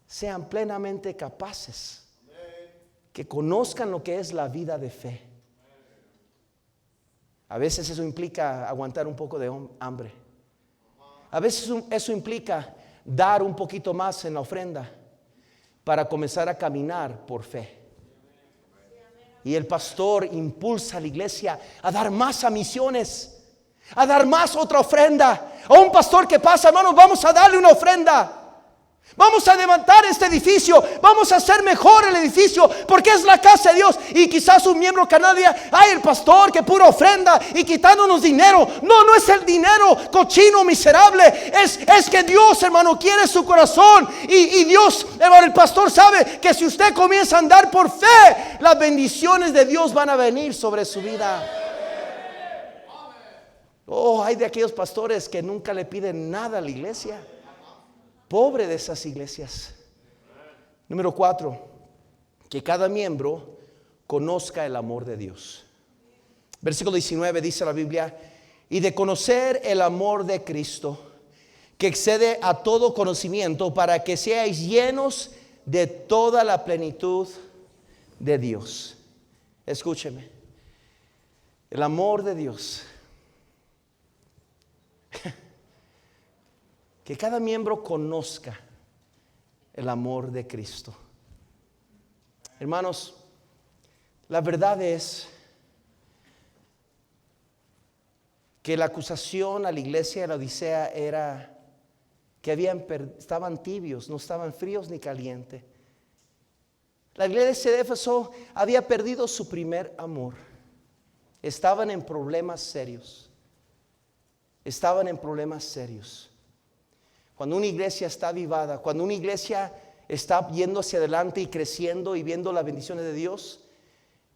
sean plenamente capaces, que conozcan lo que es la vida de fe. A veces eso implica aguantar un poco de hambre. A veces eso implica dar un poquito más en la ofrenda para comenzar a caminar por fe. Y el pastor impulsa a la iglesia a dar más a misiones, a dar más otra ofrenda. A un pastor que pasa: hermanos, vamos a darle una ofrenda. Vamos a levantar este edificio, vamos a hacer mejor el edificio, porque es la casa de Dios. Y quizás un miembro carnal diga: ay, el pastor que pura ofrenda y quitándonos dinero. No es el dinero cochino, miserable. Es que Dios, hermano, quiere su corazón. Y Dios, hermano, el pastor sabe que si usted comienza a andar por fe, las bendiciones de Dios van a venir sobre su vida. Oh, hay de aquellos pastores que nunca le piden nada a la iglesia. Pobre de esas iglesias. Número 4, que cada miembro conozca el amor de Dios. Versículo 19 dice la Biblia: y de conocer el amor de Cristo, que excede a todo conocimiento, para que seáis llenos de toda la plenitud de Dios. Escúcheme, el amor de Dios. Que cada miembro conozca el amor de Cristo. Hermanos, la verdad es que la acusación a la iglesia de la Odisea era que estaban tibios, no estaban fríos ni calientes. La iglesia de Éfeso había perdido su primer amor. Estaban en problemas serios. Cuando una iglesia está avivada, cuando una iglesia está yendo hacia adelante y creciendo y viendo las bendiciones de Dios,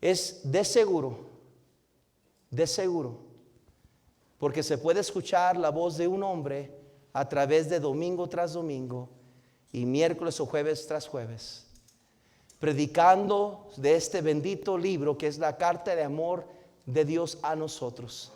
es de seguro, porque se puede escuchar la voz de un hombre a través de domingo tras domingo y miércoles o jueves tras jueves, predicando de este bendito libro que es la carta de amor de Dios a nosotros.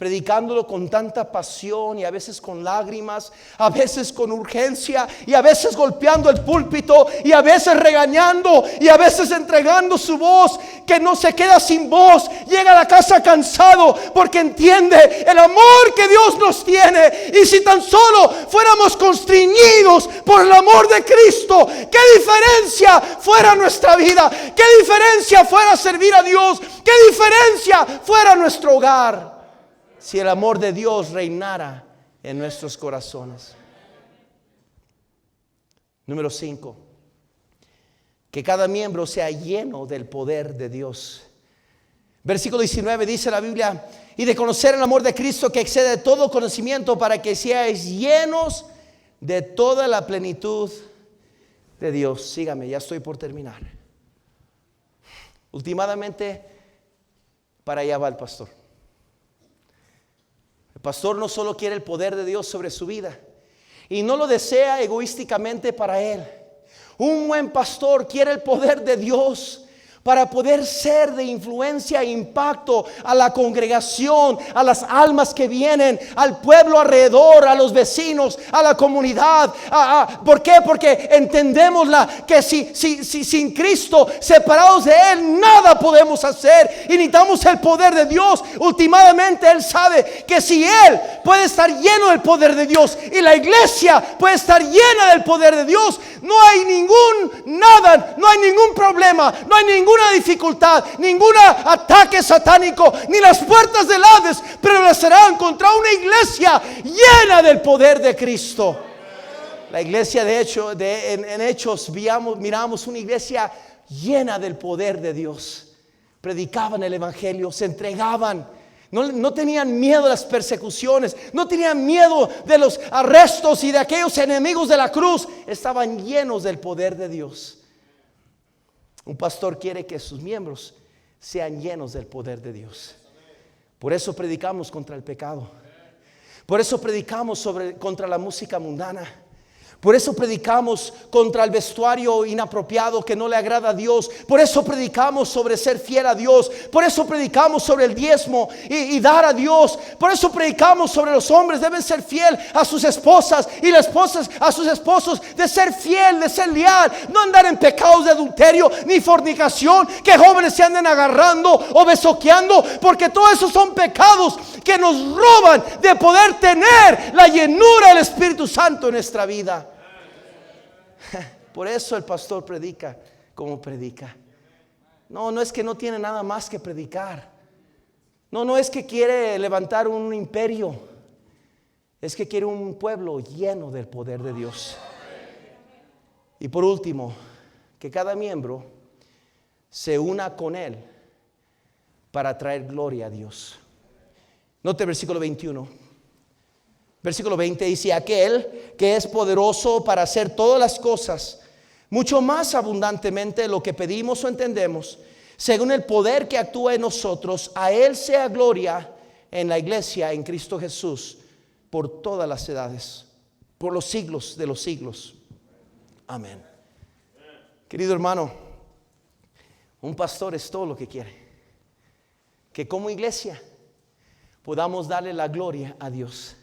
predicándolo con tanta pasión y a veces con lágrimas, a veces con urgencia y a veces golpeando el púlpito y a veces regañando y a veces entregando su voz, que no se queda sin voz, llega a la casa cansado porque entiende el amor que Dios nos tiene. Y si tan solo fuéramos constreñidos por el amor de Cristo, qué diferencia fuera nuestra vida, qué diferencia fuera servir a Dios, qué diferencia fuera nuestro hogar, si el amor de Dios reinara en nuestros corazones. Número 5, que cada miembro sea lleno del poder de Dios. Versículo 19 dice la Biblia: y de conocer el amor de Cristo que excede todo conocimiento, para que seáis llenos de toda la plenitud de Dios. Sígame, ya estoy por terminar. Últimamente, para allá va el pastor. El pastor no solo quiere el poder de Dios sobre su vida, y no lo desea egoísticamente para él. Un buen pastor quiere el poder de Dios para poder ser de influencia e impacto a la congregación, a las almas que vienen, al pueblo alrededor, a los vecinos, a la comunidad. ¿Por qué? Porque entendemos que si sin Cristo, separados de Él, nada podemos hacer, y necesitamos el poder de Dios. Últimamente Él sabe que si Él puede estar lleno del poder de Dios y la iglesia puede estar llena del poder de Dios, no hay ningún problema, no hay ninguna dificultad, ningún ataque satánico, ni las puertas del Hades prevalecerán contra una iglesia llena del poder de Cristo. La iglesia, de hecho, en Hechos miramos una iglesia llena del poder de Dios. Predicaban el evangelio, se entregaban. No tenían miedo de las persecuciones, no tenían miedo de los arrestos y de aquellos enemigos de la cruz. Estaban llenos del poder de Dios. Un pastor quiere que sus miembros sean llenos del poder de Dios. Por eso predicamos contra el pecado. Por eso predicamos contra la música mundana. Por eso predicamos contra el vestuario inapropiado que no le agrada a Dios. Por eso predicamos sobre ser fiel a Dios. Por eso predicamos sobre el diezmo y dar a Dios. Por eso predicamos sobre los hombres deben ser fiel a sus esposas, y las esposas a sus esposos, de ser fiel, de ser leal, no andar en pecados de adulterio ni fornicación, que jóvenes se anden agarrando o besoqueando, porque todos esos son pecados que nos roban de poder tener la llenura del Espíritu Santo en nuestra vida. Por eso el pastor predica como predica. No es que no tiene nada más que predicar. No es que quiere levantar un imperio. Es que quiere un pueblo lleno del poder de Dios. Y por último, que cada miembro se una con él para traer gloria a Dios. Note el versículo 21. Versículo 20 dice: aquel que es poderoso para hacer todas las cosas mucho más abundantemente de lo que pedimos o entendemos, según el poder que actúa en nosotros, a Él sea gloria en la iglesia, en Cristo Jesús, por todas las edades, por los siglos de los siglos. Amén. Querido hermano, un pastor es todo lo que quiere. Que como iglesia podamos darle la gloria a Dios.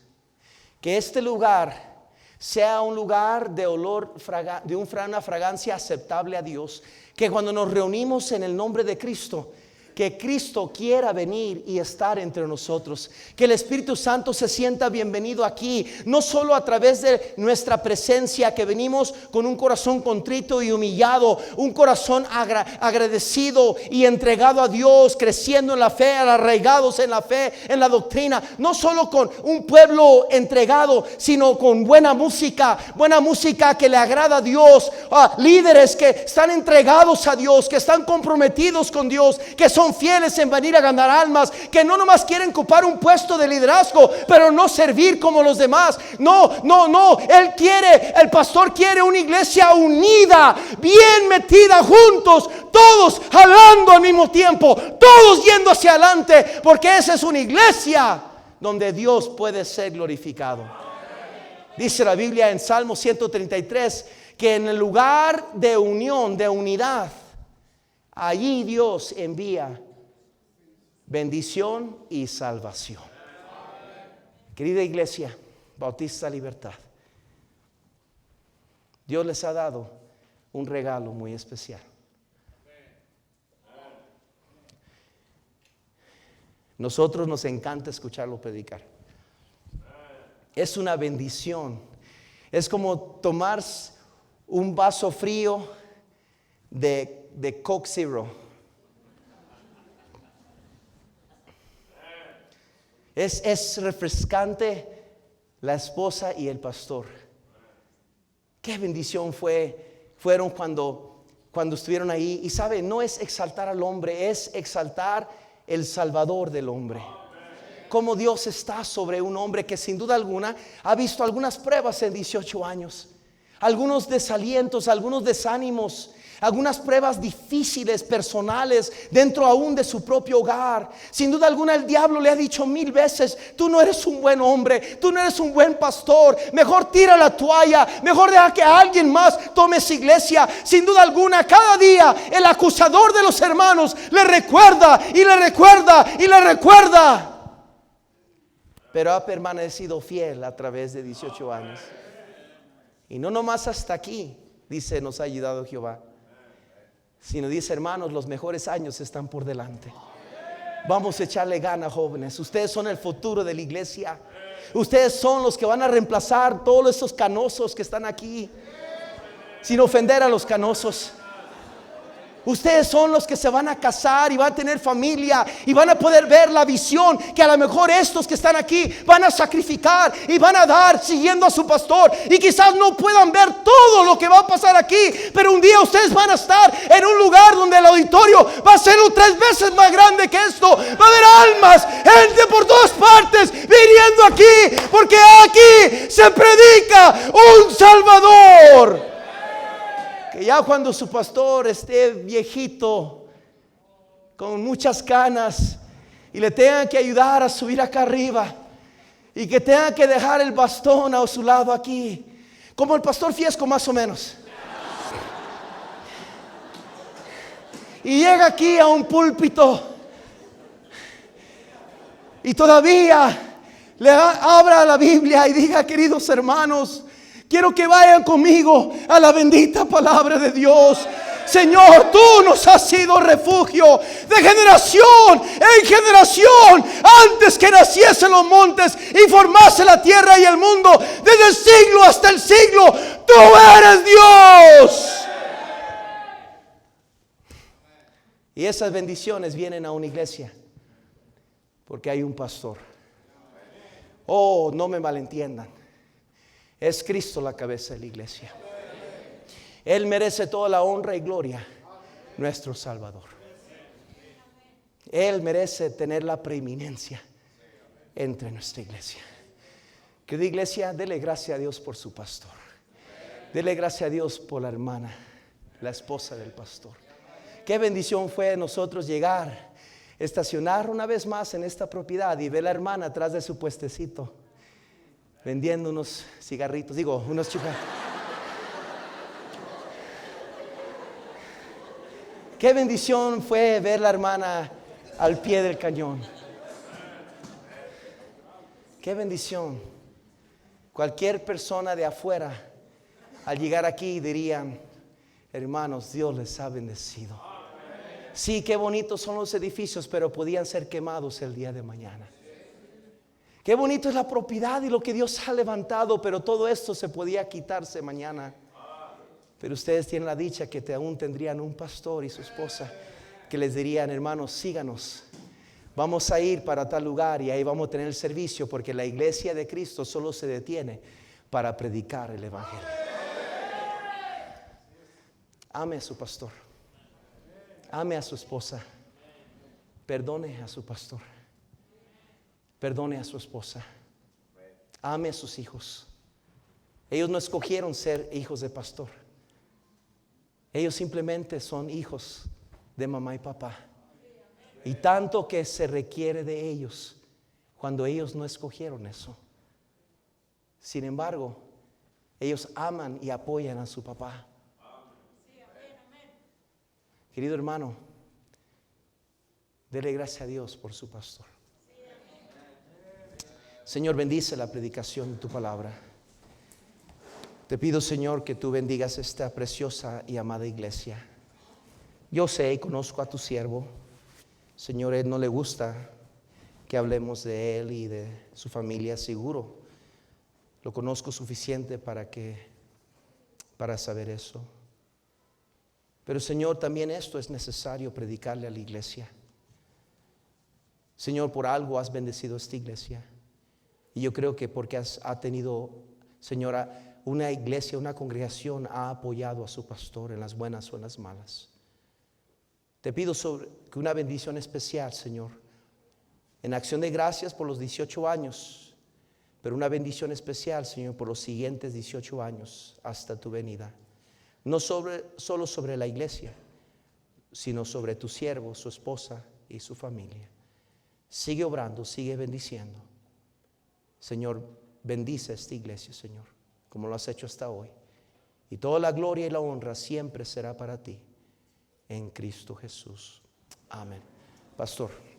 Que este lugar sea un lugar de olor, de una fragancia aceptable a Dios. Que cuando nos reunimos en el nombre de Cristo, que Cristo quiera venir y estar entre nosotros. Que el Espíritu Santo se sienta bienvenido aquí, no solo a través de nuestra presencia, que venimos con un corazón contrito y humillado, un corazón agradecido y entregado a Dios, creciendo en la fe, arraigados en la fe, en la doctrina. No solo con un pueblo entregado, sino con buena música que le agrada a Dios. Líderes que están entregados a Dios, que están comprometidos con Dios, que son fieles en venir a ganar almas, que no nomás quieren ocupar un puesto de liderazgo, pero no servir como los demás. No, el pastor quiere una iglesia unida, bien metida juntos, todos jalando al mismo tiempo, todos yendo hacia adelante, porque esa es una iglesia donde Dios puede ser glorificado. Dice la Biblia en Salmo 133 que en el lugar de unión, de unidad, allí Dios envía bendición y salvación. Querida iglesia Bautista Libertad, Dios les ha dado un regalo muy especial. Nosotros nos encanta escucharlo predicar. Es una bendición. Es como tomar un vaso frío de Coke Zero. Es refrescante la esposa y el pastor. Qué bendición fueron cuando estuvieron ahí. Y sabe, no es exaltar al hombre, es exaltar el Salvador del hombre. Como Dios está sobre un hombre que sin duda alguna ha visto algunas pruebas en 18 años. Algunos desalientos, algunos desánimos, algunas pruebas difíciles, personales, dentro aún de su propio hogar. Sin duda alguna el diablo le ha dicho 1000 veces: tú no eres un buen hombre, tú no eres un buen pastor, mejor tira la toalla, mejor deja que alguien más tome esa iglesia. Sin duda alguna, cada día el acusador de los hermanos le recuerda y le recuerda y le recuerda. Pero ha permanecido fiel a través de 18 años. Y no nomás hasta aquí, dice, nos ha ayudado Jehová, sino dice, hermanos, los mejores años están por delante. Vamos a echarle gana, jóvenes. Ustedes son el futuro de la iglesia. Ustedes son los que van a reemplazar todos esos canosos que están aquí. Sin ofender a los canosos. Ustedes son los que se van a casar y van a tener familia y van a poder ver la visión que a lo mejor estos que están aquí van a sacrificar y van a dar siguiendo a su pastor. Y quizás no puedan ver todo lo que va a pasar aquí, pero un día ustedes van a estar en un lugar donde el auditorio va a ser 3 veces más grande que esto. Va a haber almas, gente por todas partes viniendo aquí, porque aquí se predica un Salvador. Que ya cuando su pastor esté viejito, con muchas canas, y le tengan que ayudar a subir acá arriba, y que tengan que dejar el bastón a su lado aquí, como el pastor Fiesco más o menos, y llega aquí a un púlpito y todavía le abra la Biblia y diga: queridos hermanos, quiero que vayan conmigo a la bendita palabra de Dios. Señor, tú nos has sido refugio de generación en generación. Antes que naciesen los montes y formase la tierra y el mundo, desde el siglo hasta el siglo, tú eres Dios. Y esas bendiciones vienen a una iglesia porque hay un pastor. Oh, no me malentiendan. Es Cristo la cabeza de la iglesia. Él merece toda la honra y gloria, nuestro Salvador. Él merece tener la preeminencia entre nuestra iglesia. Querida iglesia, dele gracias a Dios por su pastor. Dele gracias a Dios por la hermana, la esposa del pastor. Qué bendición fue nosotros llegar, estacionar una vez más en esta propiedad y ver a la hermana atrás de su puestecito, vendiendo unos cigarritos, unos chupas. Qué bendición fue ver la hermana al pie del cañón. Qué bendición. Cualquier persona de afuera al llegar aquí dirían: hermanos, Dios les ha bendecido. Sí, qué bonitos son los edificios, pero podían ser quemados el día de mañana. Qué bonito es la propiedad y lo que Dios ha levantado, pero todo esto se podía quitarse mañana. Pero ustedes tienen la dicha que aún tendrían un pastor y su esposa que les dirían: hermanos, síganos. Vamos a ir para tal lugar y ahí vamos a tener el servicio, porque la iglesia de Cristo solo se detiene para predicar el evangelio. Ame a su pastor. Ame a su esposa. Perdone a su pastor. Perdone a su esposa. Ame a sus hijos. Ellos no escogieron ser hijos de pastor. Ellos simplemente son hijos de mamá y papá. Y tanto que se requiere de ellos cuando ellos no escogieron eso. Sin embargo, ellos aman y apoyan a su papá. Querido hermano, dele gracias a Dios por su pastor. Señor, bendice la predicación de tu palabra. Te pido, Señor, que tú bendigas esta preciosa y amada iglesia. Yo sé y conozco a tu siervo. Señor, él no le gusta que hablemos de él y de su familia, seguro. Lo conozco suficiente para saber eso. Pero, Señor, también esto es necesario predicarle a la iglesia. Señor, por algo has bendecido esta iglesia. Y yo creo que porque ha tenido, Señora, una iglesia, una congregación ha apoyado a su pastor en las buenas o en las malas. Te pido que una bendición especial, Señor, en acción de gracias por los 18 años, pero una bendición especial, Señor, por los siguientes 18 años hasta tu venida. No solo sobre la iglesia, sino sobre tu siervo, su esposa y su familia. Sigue obrando, sigue bendiciendo. Señor, bendice esta iglesia, Señor, como lo has hecho hasta hoy. Y toda la gloria y la honra siempre será para ti, en Cristo Jesús. Amén. Pastor.